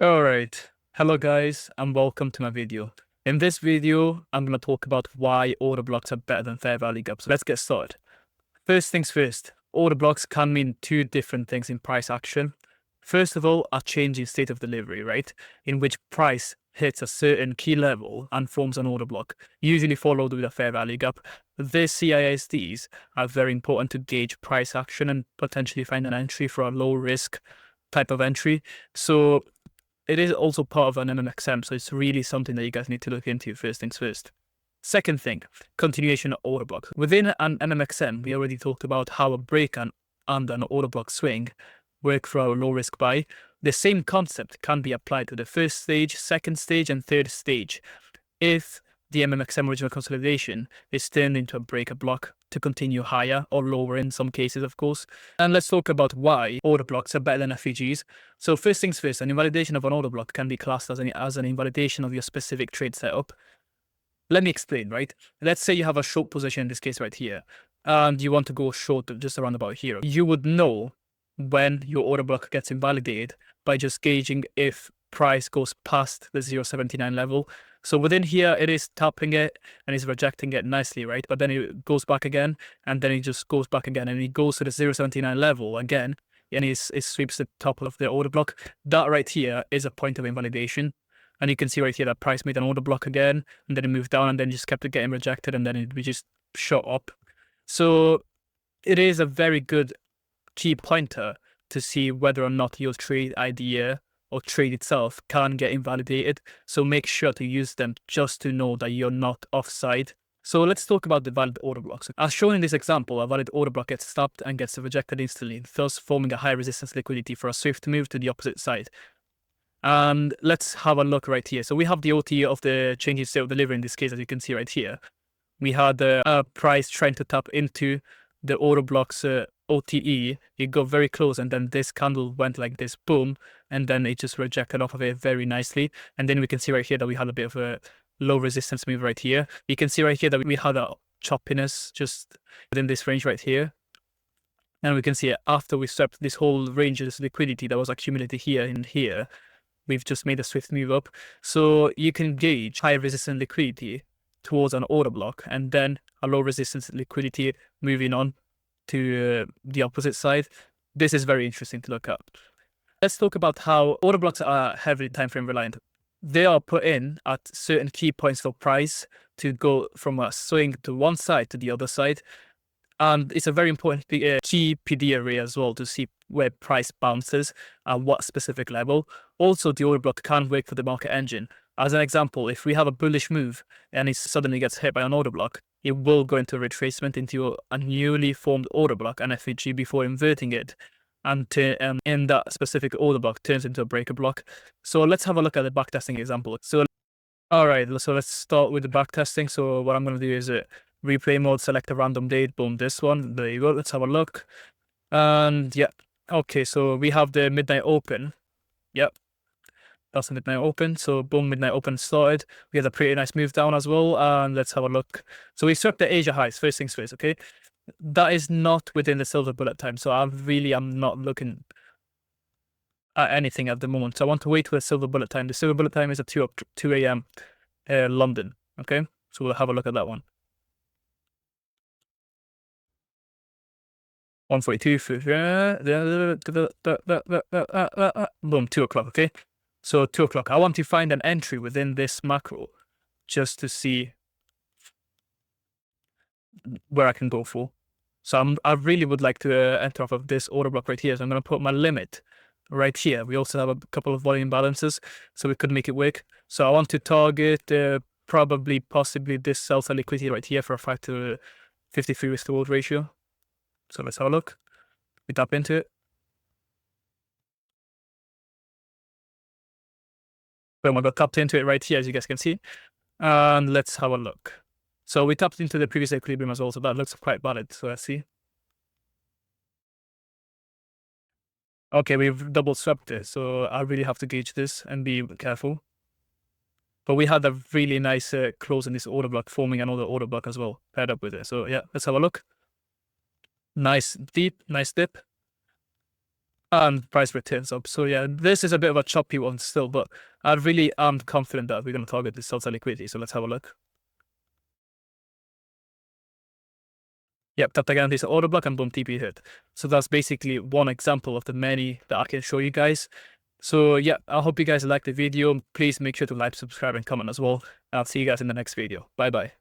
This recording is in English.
Alright, hello guys and welcome to my video. In this video, I'm going to talk about why order blocks are better than fair value gaps. So let's get started. First things first, order blocks can mean two different things in price action. First of all, a change in state of delivery, right? In which price hits a certain key level and forms an order block, usually followed with a fair value gap. These CISDs are very important to gauge price action and potentially find an entry for a low risk type of entry. So it is also part of an MMXM, so it's really something that you guys need to look into first things first. Second thing, continuation of order blocks. Within an MMXM, we already talked about how a break and an order block swing work for our low risk buy. The same concept can be applied to the first stage, second stage, and third stage. If the MMXM original consolidation is turned into a breaker block to continue higher or lower in some cases, of course. And let's talk about why order blocks are better than FVGs. So first things first, an invalidation of an order block can be classed as an invalidation of your specific trade setup. Let me explain, right? Let's say you have a short position, in this case right here, and you want to go short just around about here. You would know when your order block gets invalidated by just gauging if price goes past the 0.79 level. So within here, it is tapping it and it's rejecting it nicely, right? But then it goes back again, and then it just goes back again, and it goes to the 0.79 level again, and it sweeps the top of the order block. That right here is a point of invalidation. And you can see right here that price made an order block again, and then it moved down, and then just kept getting rejected, and then we just shot up. So it is a very good key pointer to see whether or not your trade idea or trade itself can get invalidated. So make sure to use them just to know that you're not offside. So let's talk about the valid order blocks. As shown in this example, a valid order block gets stopped and gets rejected instantly, thus forming a high resistance liquidity for a swift move to the opposite side. And let's have a look right here. So we have the OT of the change in state of delivery in this case, as you can see right here. We had the price trying to tap into the order block's OTE. It got very close, and then this candle went like this, boom, and then it just rejected off of it very nicely. And then we can see right here that we had a bit of a low resistance move right here. You can see right here that we had a choppiness just within this range right here. And we can see after we swept this whole range of this liquidity that was accumulated here and here, we've just made a swift move up. So you can gauge high resistance liquidity towards an order block, and then a low resistance liquidity moving on to the opposite side. This is very interesting to look at. Let's talk about how order blocks are heavily time frame reliant. They are put in at certain key points of price to go from a swing to one side to the other side. And it's a very important key PD array as well to see where price bounces at what specific level. Also, the order block can work for the market engine. As an example, if we have a bullish move and it suddenly gets hit by an order block, it will go into retracement into a newly formed order block, an FVG, before inverting it. And in that specific order block turns into a breaker block. So let's have a look at the backtesting example. So, all right, so let's start with the backtesting. So what I'm going to do is replay mode, select a random date, boom, this one, there you go. Let's have a look. And yeah, okay, so we have the midnight open. Yep, that's the midnight open. So boom, midnight open started. We had a pretty nice move down as well. And let's have a look. So we swept the Asia highs, first things first, okay? That is not within the silver bullet time. So I'm not looking at anything at the moment. So I want to wait for the silver bullet time. The silver bullet time is at 2 a.m. London, okay? So we'll have a look at that one. 142, boom, 2 o'clock, okay? So 2 o'clock. I want to find an entry within this macro just to see where I can go for. So I really would like to enter off of this order block right here. So I'm going to put my limit right here. We also have a couple of volume balances, so we could make it work. So I want to target possibly this sell side liquidity right here for a 5 to 53 risk to reward ratio. So let's have a look. We tap into it. Boom, I got tapped into it right here, as you guys can see. And let's have a look. So we tapped into the previous equilibrium as well, so that looks quite valid. So let's see. Okay, we've double swept it, so I really have to gauge this and be careful. But we had a really nice close in this order block, forming another order block as well, paired up with it. So yeah, let's have a look. Nice deep, nice dip. and price returns up. So yeah, this is a bit of a choppy one still, but I really am confident that we're going to target this sell-side liquidity. So let's have a look. Yep, tapped again this order block and boom, TP hit. So that's basically one example of the many that I can show you guys. So yeah, I hope you guys liked the video. Please make sure to like, subscribe, and comment as well. I'll see you guys in the next video. Bye bye.